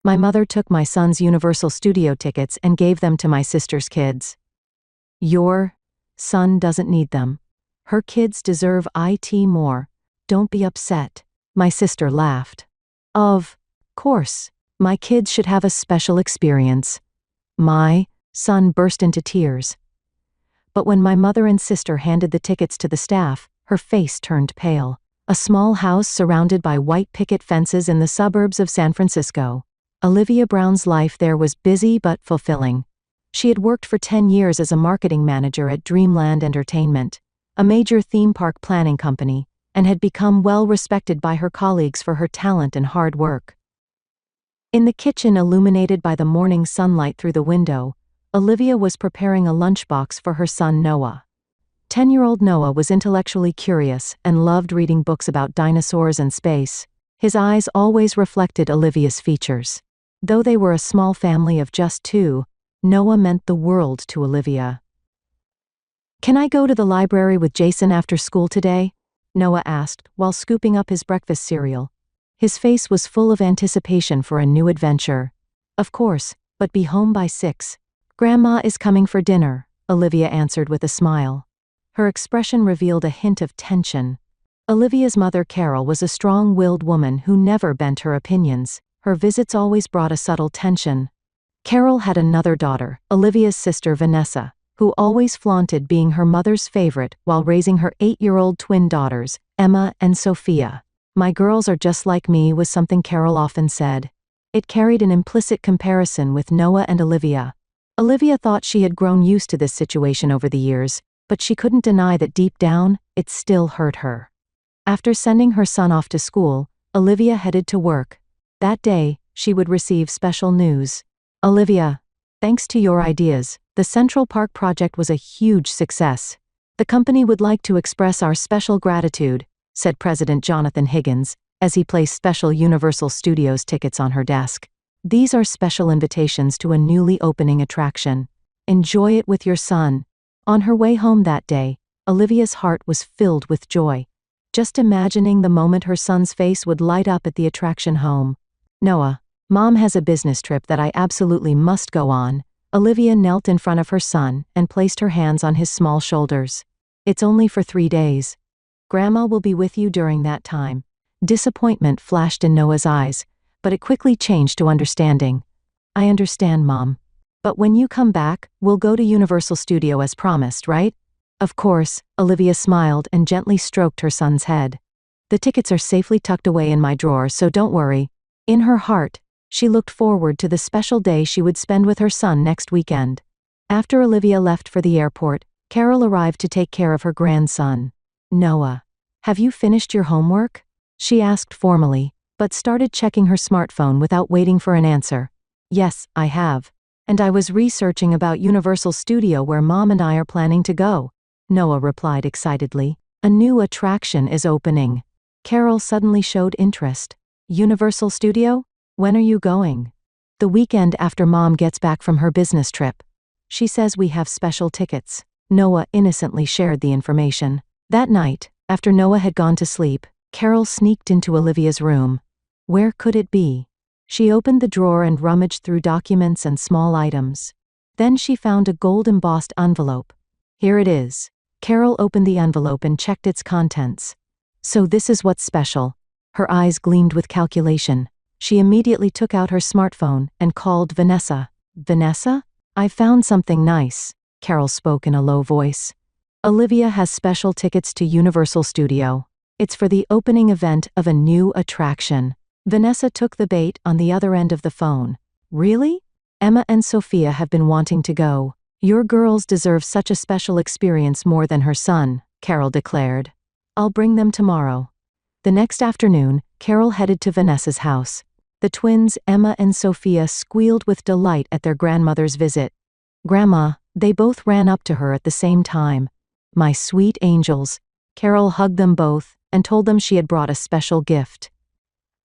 My mother took my son's Universal Studio tickets and gave them to my sister's kids. Your son doesn't need them. Her kids deserve it more. Don't be upset. My sister laughed. Of course, my kids should have a special experience. My son burst into tears. But when my mother and sister handed the tickets to the staff, her face turned pale. A small house surrounded by white picket fences in the suburbs of San Francisco. Olivia Brown's life there was busy but fulfilling. She had worked for 10 years as a marketing manager at Dreamland Entertainment, a major theme park planning company, and had become well respected by her colleagues for her talent and hard work. In the kitchen illuminated by the morning sunlight through the window, Olivia was preparing a lunchbox for her son Noah. 10-year-old Noah was intellectually curious and loved reading books about dinosaurs and space. His eyes always reflected Olivia's features. Though they were a small family of just 2, Noah meant the world to Olivia. "Can I go to the library with Jason after school today?" Noah asked while scooping up his breakfast cereal. His face was full of anticipation for a new adventure. "Of course, but be home by 6. Grandma is coming for dinner," Olivia answered with a smile. Her expression revealed a hint of tension. Olivia's mother Carol was a strong-willed woman who never bent her opinions. Her visits always brought a subtle tension. Carol had another daughter, Olivia's sister Vanessa, who always flaunted being her mother's favorite while raising her 8-year-old twin daughters, Emma and Sophia. "My girls are just like me," was something Carol often said. It carried an implicit comparison with Noah and Olivia. Olivia thought she had grown used to this situation over the years, but she couldn't deny that deep down, it still hurt her. After sending her son off to school, Olivia headed to work. That day, she would receive special news. "Olivia, thanks to your ideas, the Central Park project was a huge success. The company would like to express our special gratitude," said President Jonathan Higgins, as he placed special Universal Studios tickets on her desk. "These are special invitations to a newly opening attraction. Enjoy it with your son." On her way home that day, Olivia's heart was filled with joy. Just imagining the moment her son's face would light up at the attraction home. "Noah, Mom has a business trip that I absolutely must go on." Olivia knelt in front of her son and placed her hands on his small shoulders. "It's only for 3 days. Grandma will be with you during that time." Disappointment flashed in Noah's eyes, but it quickly changed to understanding. "I understand, Mom. But when you come back, we'll go to Universal Studio as promised, right?" "Of course," Olivia smiled and gently stroked her son's head. "The tickets are safely tucked away in my drawer, so don't worry." In her heart, she looked forward to the special day she would spend with her son next weekend. After Olivia left for the airport, Carol arrived to take care of her grandson. "Noah, have you finished your homework?" she asked formally, but started checking her smartphone without waiting for an answer. "Yes, I have. And I was researching about Universal Studio where Mom and I are planning to go," Noah replied excitedly. "A new attraction is opening." Carol suddenly showed interest. "Universal Studio? When are you going?" "The weekend after Mom gets back from her business trip. She says we have special tickets." Noah innocently shared the information. That night, after Noah had gone to sleep, Carol sneaked into Olivia's room. Where could it be? She opened the drawer and rummaged through documents and small items. Then she found a gold-embossed envelope. "Here it is." Carol opened the envelope and checked its contents. "So this is what's special." Her eyes gleamed with calculation. She immediately took out her smartphone and called Vanessa. "Vanessa? I found something nice," Carol spoke in a low voice. "Olivia has special tickets to Universal Studio. It's for the opening event of a new attraction." Vanessa took the bait on the other end of the phone. "Really? Emma and Sophia have been wanting to go. Your girls deserve such a special experience more than her son," Carol declared. "I'll bring them tomorrow." The next afternoon, Carol headed to Vanessa's house. The twins, Emma and Sophia, squealed with delight at their grandmother's visit. "Grandma," they both ran up to her at the same time. "My sweet angels." Carol hugged them both and told them she had brought a special gift.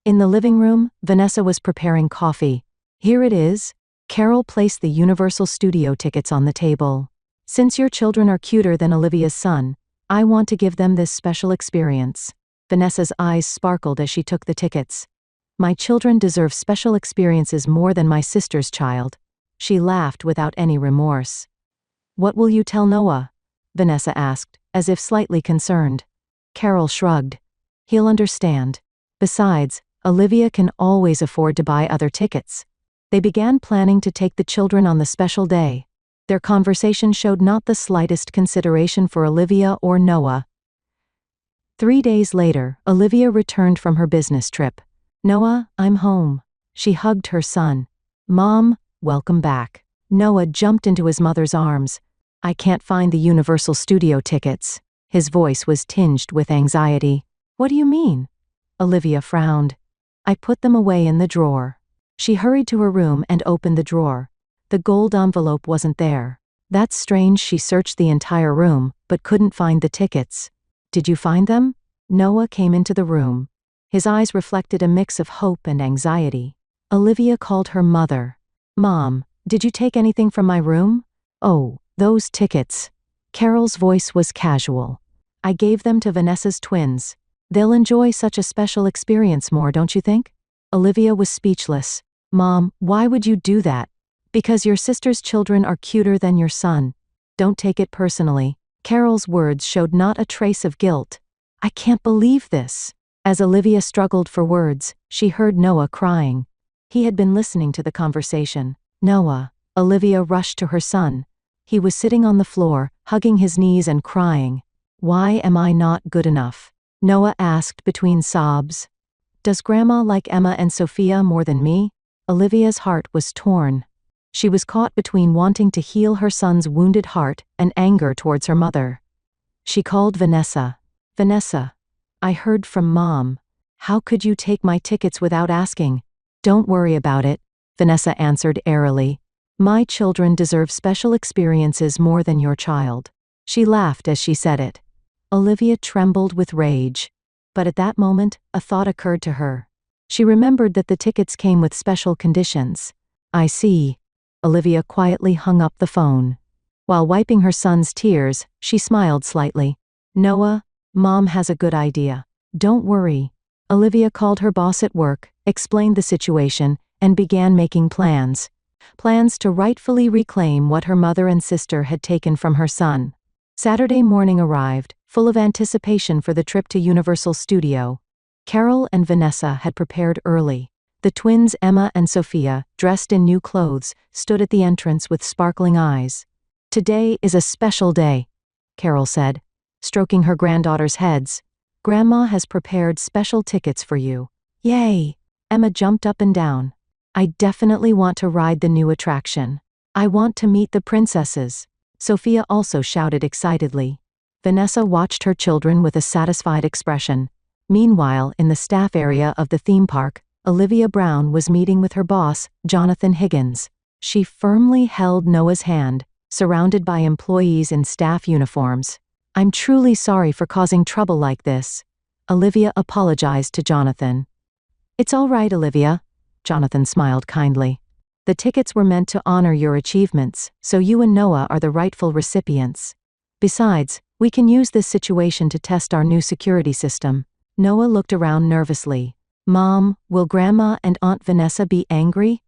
In the living room, Vanessa was preparing coffee. "Here it is." Carol placed the Universal Studio tickets on the table. "Since your children are cuter than Olivia's son, I want to give them this special experience." Vanessa's eyes sparkled as she took the tickets. My children deserve special experiences more than my sister's child. She laughed without any remorse. What will you tell Noah? Vanessa asked, as if slightly concerned. Carol shrugged. He'll understand. Besides, Olivia can always afford to buy other tickets. They began planning to take the children on the special day. Their conversation showed not the slightest consideration for Olivia or Noah. 3 days later, Olivia returned from her business trip. Noah, I'm home. She hugged her son. Mom, welcome back. Noah jumped into his mother's arms. I can't find the Universal Studio tickets. His voice was tinged with anxiety. What do you mean? Olivia frowned. I put them away in the drawer. She hurried to her room and opened the drawer. The gold envelope wasn't there. That's strange. She searched the entire room, but couldn't find the tickets. Did you find them? Noah came into the room. His eyes reflected a mix of hope and anxiety. Olivia called her mother. Mom, did you take anything from my room? Oh, those tickets. Carol's voice was casual. I gave them to Vanessa's twins. They'll enjoy such a special experience more, don't you think? Olivia was speechless. Mom, why would you do that? Because your sister's children are cuter than your son. Don't take it personally. Carol's words showed not a trace of guilt. I can't believe this. As Olivia struggled for words, she heard Noah crying. He had been listening to the conversation. Noah. Olivia rushed to her son. He was sitting on the floor, hugging his knees and crying. Why am I not good enough? Noah asked between sobs. Does Grandma like Emma and Sophia more than me? Olivia's heart was torn. She was caught between wanting to heal her son's wounded heart and anger towards her mother. She called Vanessa. Vanessa, I heard from Mom. How could you take my tickets without asking? Don't worry about it, Vanessa answered airily. My children deserve special experiences more than your child. She laughed as she said it. Olivia trembled with rage. But at that moment, a thought occurred to her. She remembered that the tickets came with special conditions. I see. Olivia quietly hung up the phone. While wiping her son's tears, she smiled slightly. Noah, Mom has a good idea. Don't worry. Olivia called her boss at work, explained the situation, and began making plans. Plans to rightfully reclaim what her mother and sister had taken from her son. Saturday morning arrived, full of anticipation for the trip to Universal Studio. Carol and Vanessa had prepared early. The twins Emma and Sophia, dressed in new clothes, stood at the entrance with sparkling eyes. Today is a special day, Carol said, stroking her granddaughter's heads. Grandma has prepared special tickets for you. Yay! Emma jumped up and down. I definitely want to ride the new attraction. I want to meet the princesses. Sophia also shouted excitedly. Vanessa watched her children with a satisfied expression. Meanwhile, in the staff area of the theme park, Olivia Brown was meeting with her boss, Jonathan Higgins. She firmly held Noah's hand, surrounded by employees in staff uniforms. I'm truly sorry for causing trouble like this. Olivia apologized to Jonathan. It's all right, Olivia. Jonathan smiled kindly. The tickets were meant to honor your achievements, so you and Noah are the rightful recipients. Besides, we can use this situation to test our new security system. Noah looked around nervously. Mom, will Grandma and Aunt Vanessa be angry?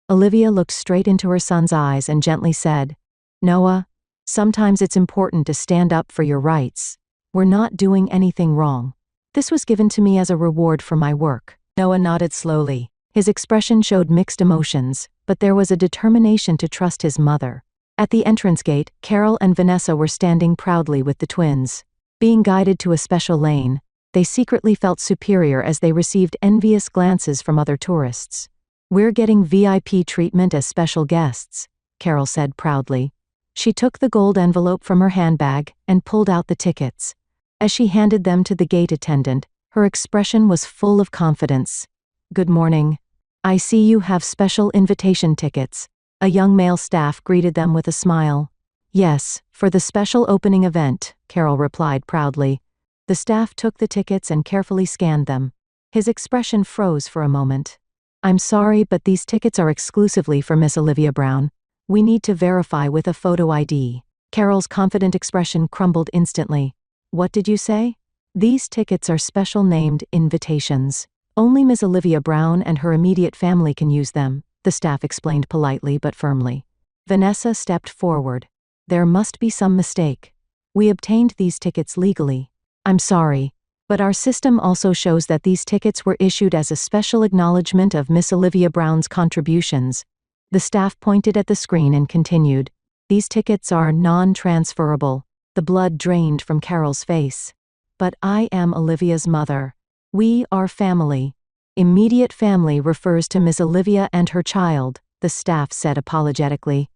Olivia looked straight into her son's eyes and gently said, Noah, sometimes it's important to stand up for your rights. We're not doing anything wrong. This was given to me as a reward for my work. Noah nodded slowly. His expression showed mixed emotions, but there was a determination to trust his mother. At the entrance gate, Carol and Vanessa were standing proudly with the twins. Being guided to a special lane, they secretly felt superior as they received envious glances from other tourists. We're getting VIP treatment as special guests, Carol said proudly. She took the gold envelope from her handbag and pulled out the tickets. As she handed them to the gate attendant, her expression was full of confidence. Good morning. I see you have special invitation tickets. A young male staff greeted them with a smile. Yes, for the special opening event, Carol replied proudly. The staff took the tickets and carefully scanned them. His expression froze for a moment. I'm sorry, but these tickets are exclusively for Miss Olivia Brown. We need to verify with a photo ID. Carol's confident expression crumbled instantly. What did you say? These tickets are special named invitations. Only Ms. Olivia Brown and her immediate family can use them, the staff explained politely but firmly. Vanessa stepped forward. There must be some mistake. We obtained these tickets legally. I'm sorry, but our system also shows that these tickets were issued as a special acknowledgement of Miss Olivia Brown's contributions. The staff pointed at the screen and continued. These tickets are non-transferable. The blood drained from Carol's face. But I am Olivia's mother. We are family. Immediate family refers to Miss Olivia and her child, the staff said apologetically.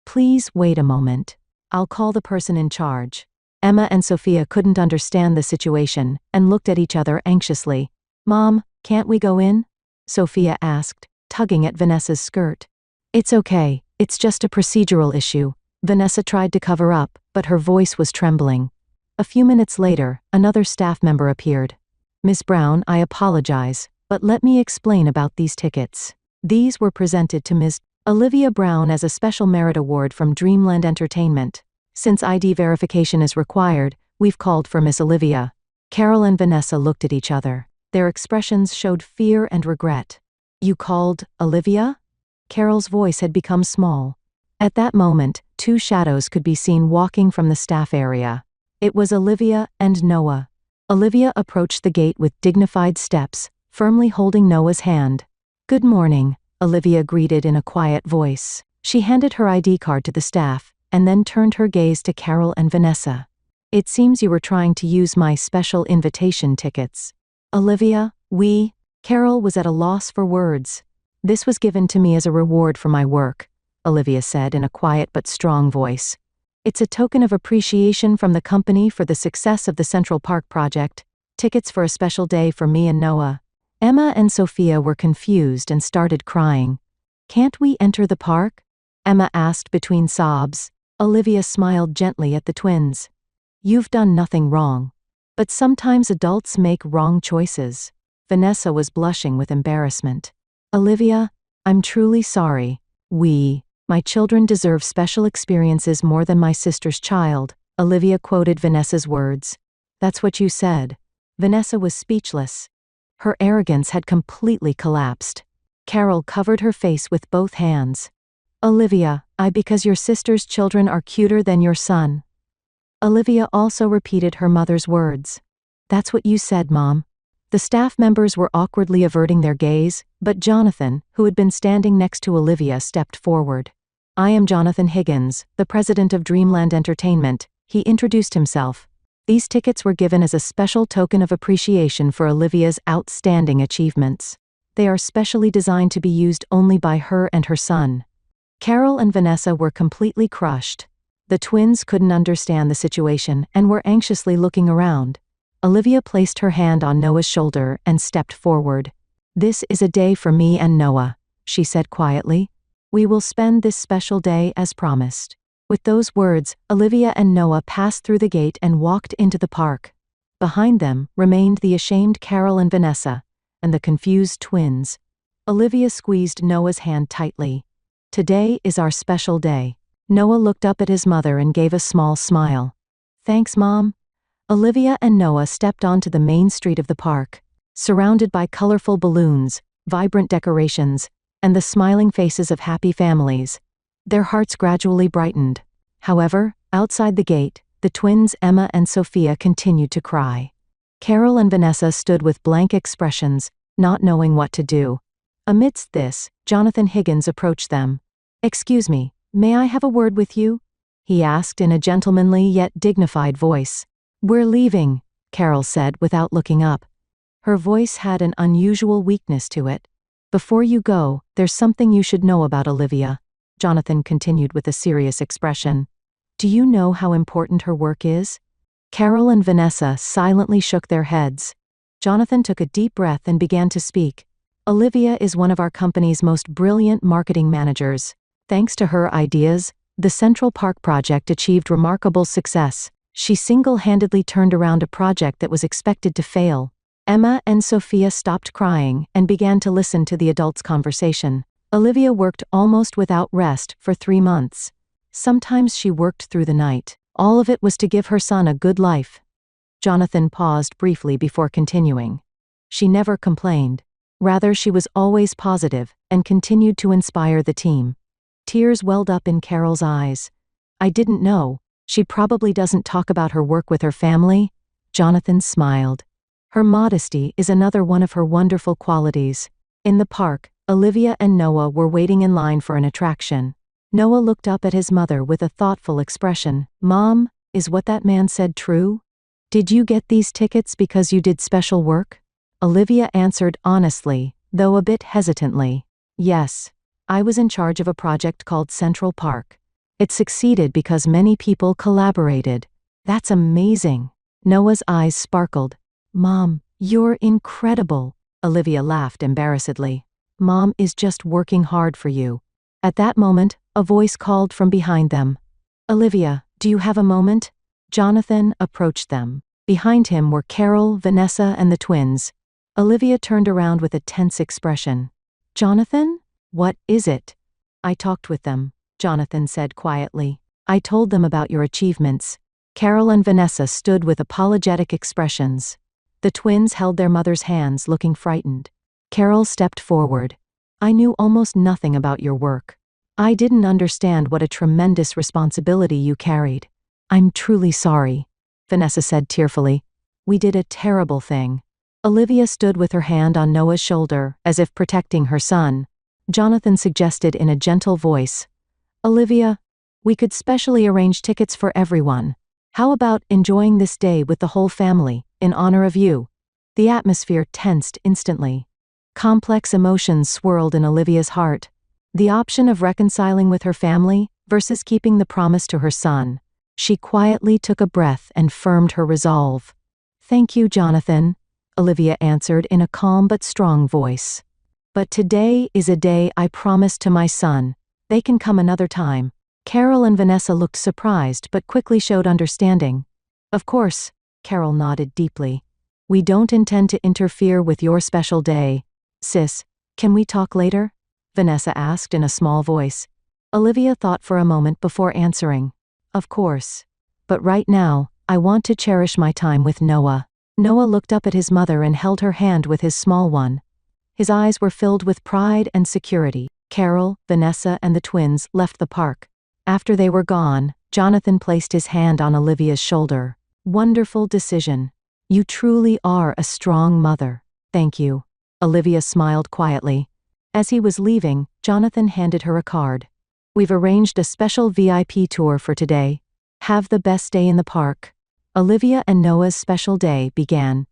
Please wait a moment. I'll call the person in charge. Emma and Sophia couldn't understand the situation and looked at each other anxiously. Mom, can't we go in? Sophia asked, tugging at Vanessa's skirt. It's okay, it's just a procedural issue. Vanessa tried to cover up, but her voice was trembling. A few minutes later, another staff member appeared. Miss Brown, I apologize, but let me explain about these tickets. These were presented to Ms. Olivia Brown as a special merit award from Dreamland Entertainment. Since ID verification is required, we've called for Miss Olivia. Carol and Vanessa looked at each other. Their expressions showed fear and regret. You called Olivia? Carol's voice had become small. At that moment, two shadows could be seen walking from the staff area. It was Olivia and Noah. Olivia approached the gate with dignified steps, firmly holding Noah's hand. Good morning, Olivia greeted in a quiet voice. She handed her ID card to the staff, and then turned her gaze to Carol and Vanessa. It seems you were trying to use my special invitation tickets. Olivia, Carol was at a loss for words. This was given to me as a reward for my work, Olivia said in a quiet but strong voice. It's a token of appreciation from the company for the success of the Central Park project. Tickets for a special day for me and Noah. Emma and Sophia were confused and started crying. Can't we enter the park? Emma asked between sobs. Olivia smiled gently at the twins. You've done nothing wrong. But sometimes adults make wrong choices. Vanessa was blushing with embarrassment. Olivia, I'm truly sorry. My children deserve special experiences more than my sister's child, Olivia quoted Vanessa's words. That's what you said. Vanessa was speechless. Her arrogance had completely collapsed. Carol covered her face with both hands. Olivia, because your sister's children are cuter than your son. Olivia also repeated her mother's words. That's what you said, Mom. The staff members were awkwardly averting their gaze, but Jonathan, who had been standing next to Olivia, stepped forward. I am Jonathan Higgins, the president of Dreamland Entertainment, he introduced himself. These tickets were given as a special token of appreciation for Olivia's outstanding achievements. They are specially designed to be used only by her and her son. Carol and Vanessa were completely crushed. The twins couldn't understand the situation and were anxiously looking around. Olivia placed her hand on Noah's shoulder and stepped forward. This is a day for me and Noah, she said quietly. We will spend this special day as promised. With those words, Olivia and Noah passed through the gate and walked into the park. Behind them remained the ashamed Carol and Vanessa, and the confused twins. Olivia squeezed Noah's hand tightly. Today is our special day. Noah looked up at his mother and gave a small smile. Thanks, Mom. Olivia and Noah stepped onto the main street of the park. Surrounded by colorful balloons, vibrant decorations, and the smiling faces of happy families, their hearts gradually brightened. However, outside the gate, the twins Emma and Sophia continued to cry. Carol and Vanessa stood with blank expressions, not knowing what to do. Amidst this, Jonathan Higgins approached them. Excuse me, may I have a word with you? He asked in a gentlemanly yet dignified voice. We're leaving, Carol said without looking up. Her voice had an unusual weakness to it. Before you go, there's something you should know about Olivia, Jonathan continued with a serious expression. Do you know how important her work is? Carol and Vanessa silently shook their heads. Jonathan took a deep breath and began to speak. Olivia is one of our company's most brilliant marketing managers. Thanks to her ideas, the Central Park project achieved remarkable success. She single-handedly turned around a project that was expected to fail. Emma and Sophia stopped crying and began to listen to the adults' conversation. Olivia worked almost without rest for 3 months. Sometimes she worked through the night. All of it was to give her son a good life. Jonathan paused briefly before continuing. She never complained. Rather, she was always positive and continued to inspire the team. Tears welled up in Carol's eyes. I didn't know. She probably doesn't talk about her work with her family. Jonathan smiled. Her modesty is another one of her wonderful qualities. In the park, Olivia and Noah were waiting in line for an attraction. Noah looked up at his mother with a thoughtful expression. Mom, is what that man said true? Did you get these tickets because you did special work? Olivia answered honestly, though a bit hesitantly. Yes. I was in charge of a project called Central Park. It succeeded because many people collaborated. That's amazing. Noah's eyes sparkled. Mom, you're incredible. Olivia laughed embarrassedly. Mom is just working hard for you. At that moment, a voice called from behind them. Olivia, do you have a moment? Jonathan approached them. Behind him were Carol, Vanessa, and the twins. Olivia turned around with a tense expression. Jonathan? What is it? I talked with them, Jonathan said quietly. I told them about your achievements. Carol and Vanessa stood with apologetic expressions. The twins held their mother's hands, looking frightened. Carol stepped forward. I knew almost nothing about your work. I didn't understand what a tremendous responsibility you carried. I'm truly sorry, Vanessa said tearfully. We did a terrible thing. Olivia stood with her hand on Noah's shoulder, as if protecting her son. Jonathan suggested in a gentle voice, Olivia, we could specially arrange tickets for everyone. How about enjoying this day with the whole family, in honor of you? The atmosphere tensed instantly. Complex emotions swirled in Olivia's heart. The option of reconciling with her family versus keeping the promise to her son. She quietly took a breath and firmed her resolve. Thank you, Jonathan, Olivia answered in a calm but strong voice. But today is a day I promised to my son. They can come another time. Carol and Vanessa looked surprised but quickly showed understanding. Of course, Carol nodded deeply. We don't intend to interfere with your special day. Sis, can we talk later? Vanessa asked in a small voice. Olivia thought for a moment before answering. Of course. But right now, I want to cherish my time with Noah. Noah looked up at his mother and held her hand with his small one. His eyes were filled with pride and security. Carol, Vanessa, and the twins left the park. After they were gone, Jonathan placed his hand on Olivia's shoulder. Wonderful decision. You truly are a strong mother. Thank you. Olivia smiled quietly. As he was leaving, Jonathan handed her a card. We've arranged a special VIP tour for today. Have the best day in the park. Olivia and Noah's special day began.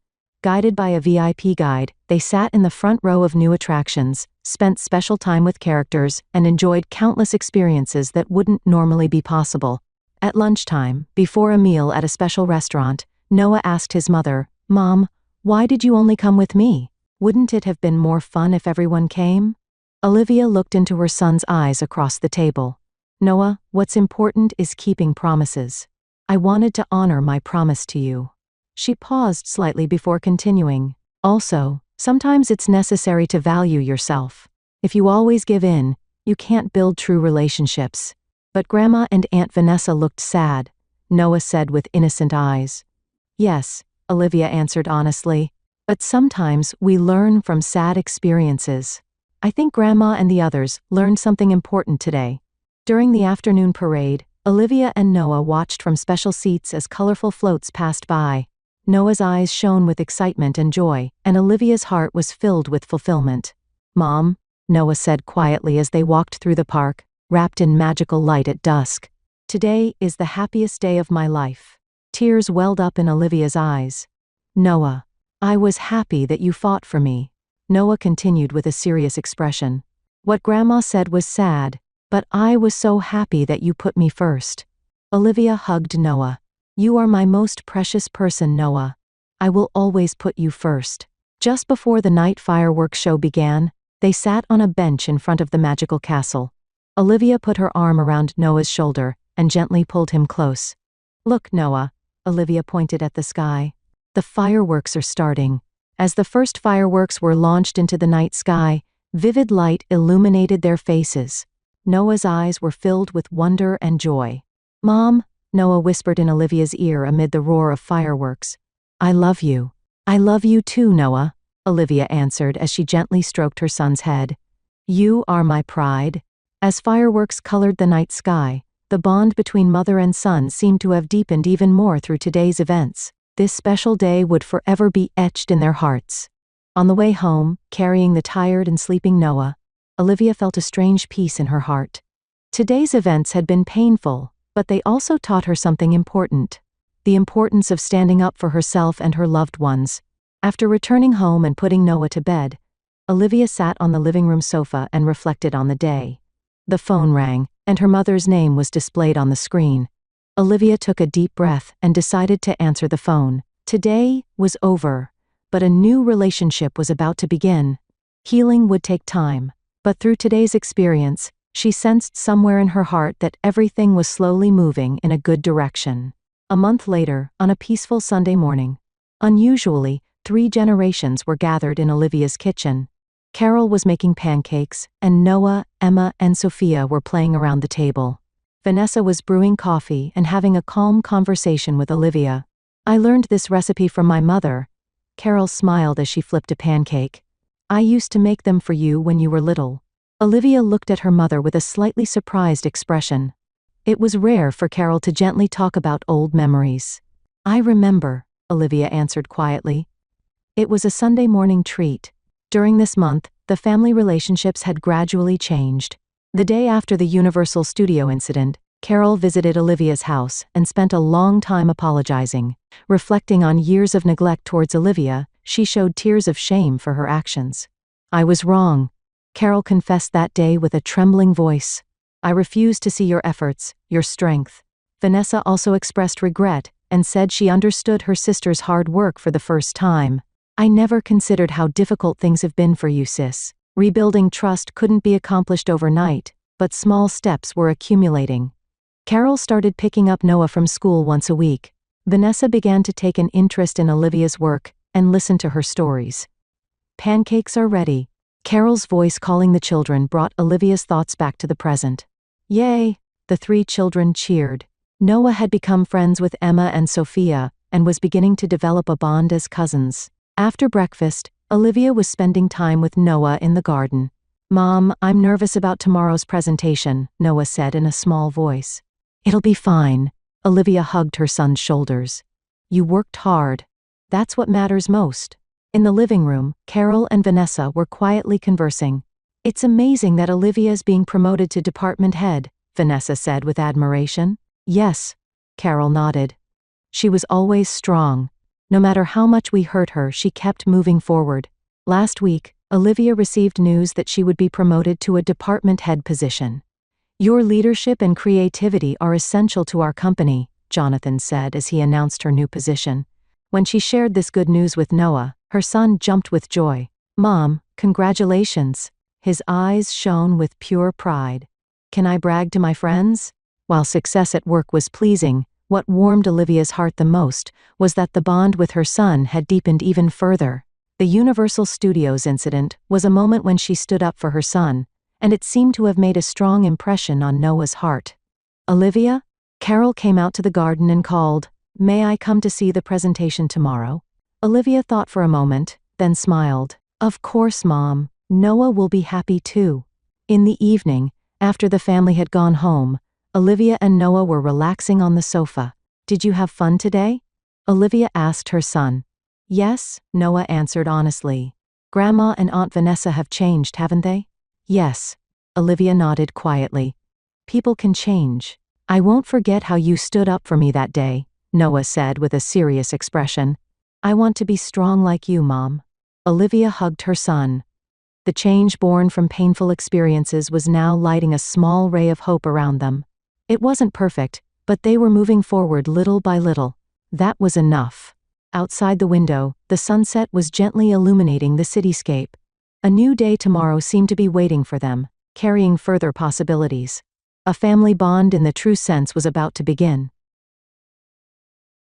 Guided by a VIP guide, they sat in the front row of new attractions, spent special time with characters, and enjoyed countless experiences that wouldn't normally be possible. At lunchtime, before a meal at a special restaurant, Noah asked his mother, Mom, why did you only come with me? Wouldn't it have been more fun if everyone came? Olivia looked into her son's eyes across the table. Noah, what's important is keeping promises. I wanted to honor my promise to you. She paused slightly before continuing. Also, sometimes it's necessary to value yourself. If you always give in, you can't build true relationships. But Grandma and Aunt Vanessa looked sad, Noah said with innocent eyes. Yes, Olivia answered honestly. But sometimes we learn from sad experiences. I think Grandma and the others learned something important today. During the afternoon parade, Olivia and Noah watched from special seats as colorful floats passed by. Noah's eyes shone with excitement and joy, and Olivia's heart was filled with fulfillment. Mom, Noah said quietly as they walked through the park, wrapped in magical light at dusk. Today is the happiest day of my life. Tears welled up in Olivia's eyes. Noah, I was happy that you fought for me. Noah continued with a serious expression. What Grandma said was sad, but I was so happy that you put me first. Olivia hugged Noah. You are my most precious person, Noah. I will always put you first. Just before the night fireworks show began, they sat on a bench in front of the magical castle. Olivia put her arm around Noah's shoulder and gently pulled him close. Look, Noah, Olivia pointed at the sky. The fireworks are starting. As the first fireworks were launched into the night sky, vivid light illuminated their faces. Noah's eyes were filled with wonder and joy. Mom, Noah whispered in Olivia's ear amid the roar of fireworks. I love you. I love you too, Noah. Olivia answered as she gently stroked her son's head. You are my pride. As fireworks colored the night sky, the bond between mother and son seemed to have deepened even more through today's events. This special day would forever be etched in their hearts. On the way home, carrying the tired and sleeping Noah, Olivia felt a strange peace in her heart. Today's events had been painful, but they also taught her something important: the importance of standing up for herself and her loved ones. After returning home and putting Noah to bed, Olivia sat on the living room sofa and reflected on the day. The phone rang, and her mother's name was displayed on the screen. Olivia took a deep breath and decided to answer the phone. Today was over, but a new relationship was about to begin. Healing would take time, but through today's experience, she sensed somewhere in her heart that everything was slowly moving in a good direction. A month later, on a peaceful Sunday morning, unusually, 3 generations were gathered in Olivia's kitchen. Carol was making pancakes, and Noah, Emma, and Sophia were playing around the table. Vanessa was brewing coffee and having a calm conversation with Olivia. I learned this recipe from my mother. Carol smiled as she flipped a pancake. I used to make them for you when you were little. Olivia looked at her mother with a slightly surprised expression. It was rare for Carol to gently talk about old memories. I remember, Olivia answered quietly. It was a Sunday morning treat. During this month, the family relationships had gradually changed. The day after the Universal Studio incident, Carol visited Olivia's house and spent a long time apologizing. Reflecting on years of neglect towards Olivia, she showed tears of shame for her actions. I was wrong, Carol confessed that day with a trembling voice. I refused to see your efforts, your strength. Vanessa also expressed regret and said she understood her sister's hard work for the first time. I never considered how difficult things have been for you, sis. Rebuilding trust couldn't be accomplished overnight, but small steps were accumulating. Carol started picking up Noah from school once a week. Vanessa began to take an interest in Olivia's work and listen to her stories. Pancakes are ready. Carol's voice calling the children brought Olivia's thoughts back to the present. Yay! The 3 children cheered. Noah had become friends with Emma and Sophia and was beginning to develop a bond as cousins. After breakfast, Olivia was spending time with Noah in the garden. Mom, I'm nervous about tomorrow's presentation, Noah said in a small voice. It'll be fine. Olivia hugged her son's shoulders. You worked hard. That's what matters most. In the living room, Carol and Vanessa were quietly conversing. It's amazing that Olivia is being promoted to department head, Vanessa said with admiration. Yes, Carol nodded. She was always strong. No matter how much we hurt her, she kept moving forward. Last week, Olivia received news that she would be promoted to a department head position. Your leadership and creativity are essential to our company, Jonathan said as he announced her new position. When she shared this good news with Noah, her son jumped with joy. Mom, congratulations. His eyes shone with pure pride. Can I brag to my friends? While success at work was pleasing, what warmed Olivia's heart the most was that the bond with her son had deepened even further. The Universal Studios incident was a moment when she stood up for her son, and it seemed to have made a strong impression on Noah's heart. Olivia? Carol came out to the garden and called, May I come to see the presentation tomorrow? Olivia thought for a moment, then smiled. Of course, Mom. Noah will be happy too. In the evening, after the family had gone home, Olivia and Noah were relaxing on the sofa. Did you have fun today? Olivia asked her son. Yes, Noah answered honestly. Grandma and Aunt Vanessa have changed, haven't they? Yes. Olivia nodded quietly. People can change. I won't forget how you stood up for me that day, Noah said with a serious expression. I want to be strong like you, Mom. Olivia hugged her son. The change born from painful experiences was now lighting a small ray of hope around them. It wasn't perfect, but they were moving forward little by little. That was enough. Outside the window, the sunset was gently illuminating the cityscape. A new day tomorrow seemed to be waiting for them, carrying further possibilities. A family bond in the true sense was about to begin.